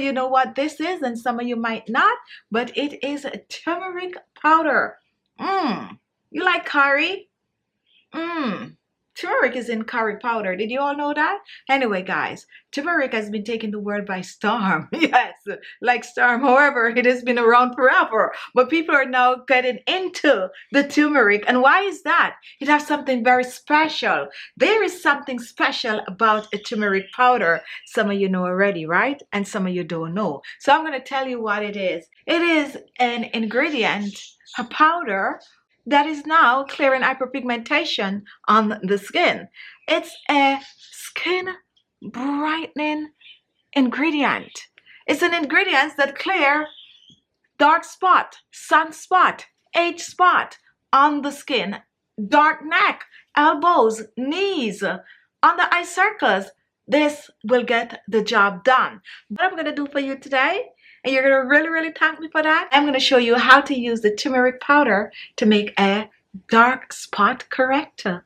of you know what this is, and some of you might not, but it is a turmeric powder. You like curry? Turmeric is in curry powder. Did you all know that? Anyway, guys, turmeric has been taking the world by storm. Yes, like storm. However, it has been around forever. But people are now getting into the turmeric. And why is that? It has something very special. There is something special about a turmeric powder. Some of you know already, right? And some of you don't know. So I'm going to tell you what it is. It is an ingredient, a powder, that is now clearing hyperpigmentation on the skin. It's a skin brightening ingredient. It's an ingredient that clear dark spot, sunspot, age spot on the skin, dark neck, elbows, knees, on the eye circles. This will get the job done. What I'm going to do for you today, and you're going to really thank me for that, I'm going to show you how to use the turmeric powder to make a dark spot corrector.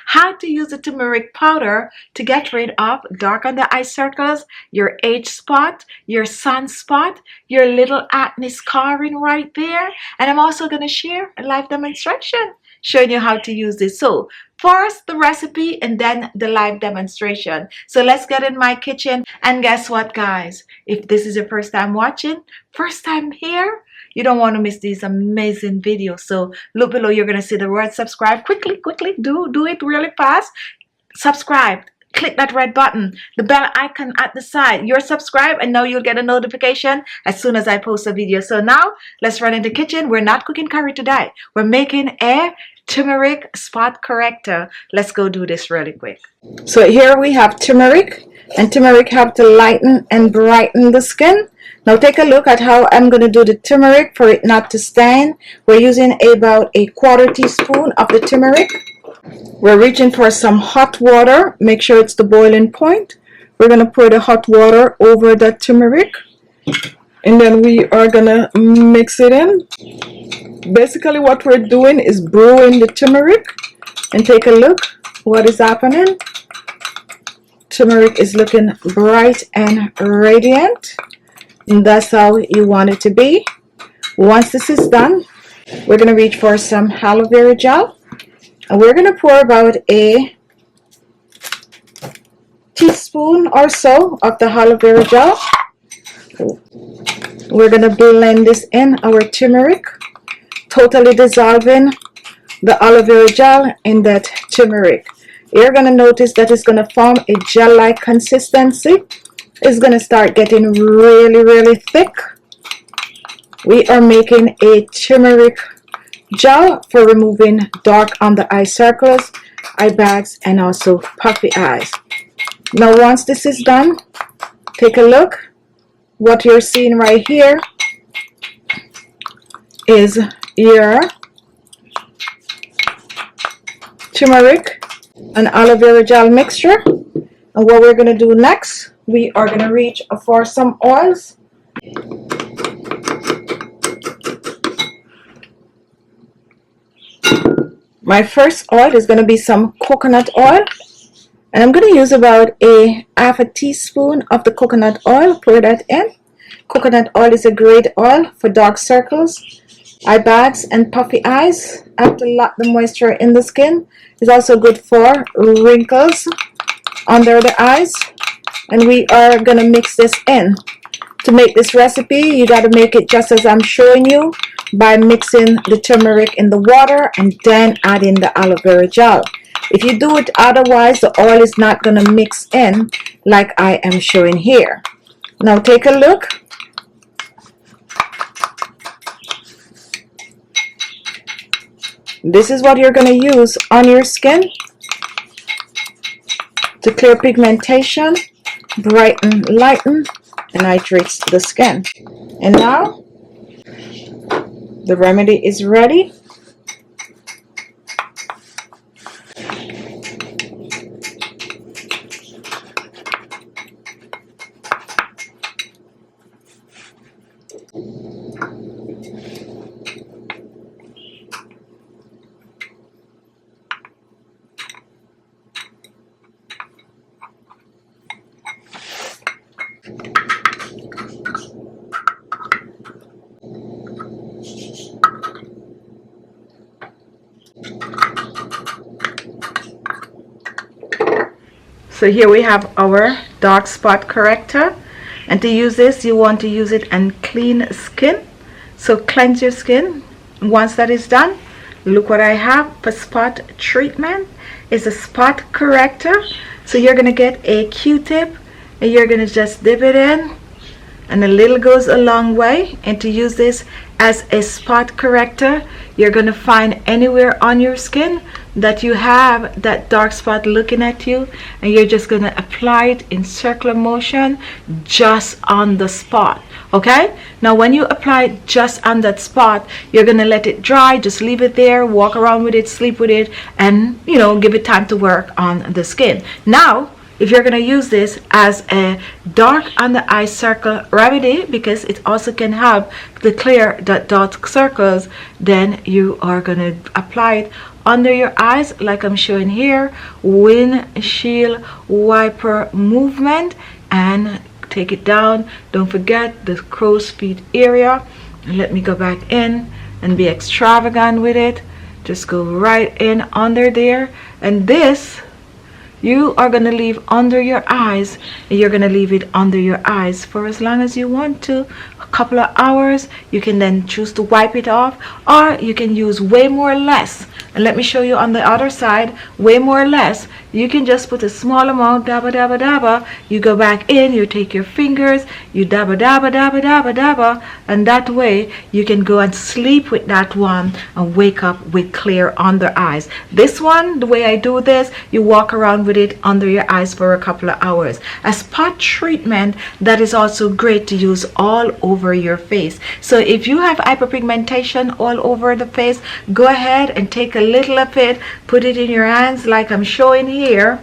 How to use the turmeric powder to get rid of dark under eye circles, your age spot, your sunspot, your little acne scarring right there. And I'm also going to share a live demonstration showing you how to use this. So first the recipe and then the live demonstration. So let's get in my kitchen. And guess what, guys? If this is your first time watching, first time here, you don't want to miss these amazing videos. So look below, you're going to see the word subscribe. Quickly, do it really fast. Subscribe. Click that red button, the bell icon at the side. You're subscribed, and now you'll get a notification as soon as I post a video. So now let's run into the kitchen. We're not cooking curry today. We're making a turmeric spot corrector. Let's go do this really quick. So here we have turmeric, and turmeric have to lighten and brighten the skin. Now take a look at how I'm going to do the turmeric for it not to stain. We're using about a 1/4 teaspoon of the turmeric. We're reaching for some hot water. Make sure it's the boiling point. We're going to pour the hot water over the turmeric, and then we are going to mix it in. Basically what we're doing is brewing the turmeric, and take a look what is happening. Turmeric is looking bright and radiant, and that's how you want it to be. Once this is done, we're going to reach for some aloe vera gel. And we're going to pour about a teaspoon or so of the aloe vera gel. We're going to blend this in our turmeric, totally dissolving the aloe vera gel in that turmeric. You're going to notice that it's going to form a gel-like consistency. It's going to start getting really thick. We are making a turmeric gel for removing dark under eye circles, eye bags, and also puffy eyes. Now once this is done, take a look. What you're seeing right here is your turmeric and aloe vera gel mixture. And what we're going to do next, we are going to reach for some oils. My first oil is going to be some coconut oil, and I'm going to use about a 1/2 teaspoon of the coconut oil. Pour that in. Coconut oil is a great oil for dark circles, eye bags, and puffy eyes. After lock the moisture in the skin, it's also good for wrinkles under the eyes. And we are going to mix this in. To make this recipe, you got to make it just as I'm showing you, by mixing the turmeric in the water and then adding the aloe vera gel. If you do it otherwise, the oil is not going to mix in like I am showing here. Now take a look. This is what you're going to use on your skin to clear pigmentation, brighten, lighten, and hydrates the skin. And now the remedy is ready. So here we have our dark spot corrector, and to use this you want to use it on clean skin. So cleanse your skin. Once that is done, look what I have for spot treatment. It's a spot corrector. So you're gonna get a Q-tip and you're gonna just dip it in, and a little goes a long way. And to use this as a spot corrector, you're gonna find anywhere on your skin that you have that dark spot looking at you, and you're just gonna apply it in circular motion just on the spot. Okay, now when you apply it just on that spot, you're gonna let it dry. Just leave it there, walk around with it, sleep with it, and give it time to work on the skin. Now if you're going to use this as a dark under eye circle remedy, because it also can help to clear the dark circles, then you are going to apply it under your eyes like I'm showing here, windshield wiper movement, and take it down. Don't forget the crow's feet area. Let me go back in and be extravagant with it. Just go right in under there, and this you are going to leave under your eyes, and you're going to leave it under your eyes for as long as you want to, a couple of hours. You can then choose to wipe it off, or you can use way more or less. And let me show you on the other side, way more or less. You can just put a small amount, dabba dabba dabba. You go back in, you take your fingers, you dabba dabba dabba dabba dabba, and that way you can go and sleep with that one and wake up with clear under eyes. This one, the way I do this, you walk around with it under your eyes for a couple of hours. A spot treatment that is also great to use all over your face. So if you have hyperpigmentation all over the face, go ahead and take a little of it, put it in your hands like I'm showing here,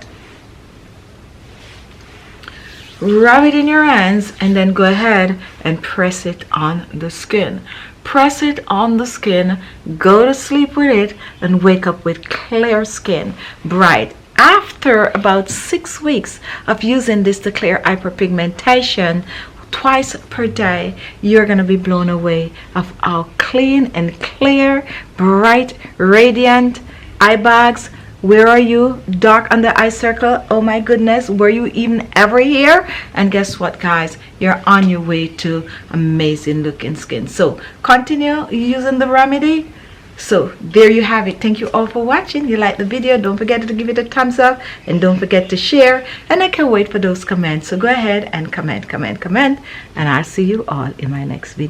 rub it in your hands, and then go ahead and press it on the skin. Press it on the skin, go to sleep with it, and wake up with clear skin, bright. After about 6 weeks of using this to clear hyperpigmentation twice per day, you're going to be blown away of how clean and clear, bright, radiant eye bags. Where are you? Dark under eye circle. Oh my goodness, were you even ever here? And guess what, guys? You're on your way to amazing looking skin. So continue using the remedy. So there you have it. Thank you all for watching. You like the video, don't forget to give it a thumbs up, and don't forget to share. And I can't wait for those comments. So go ahead and comment, and I'll see you all in my next video.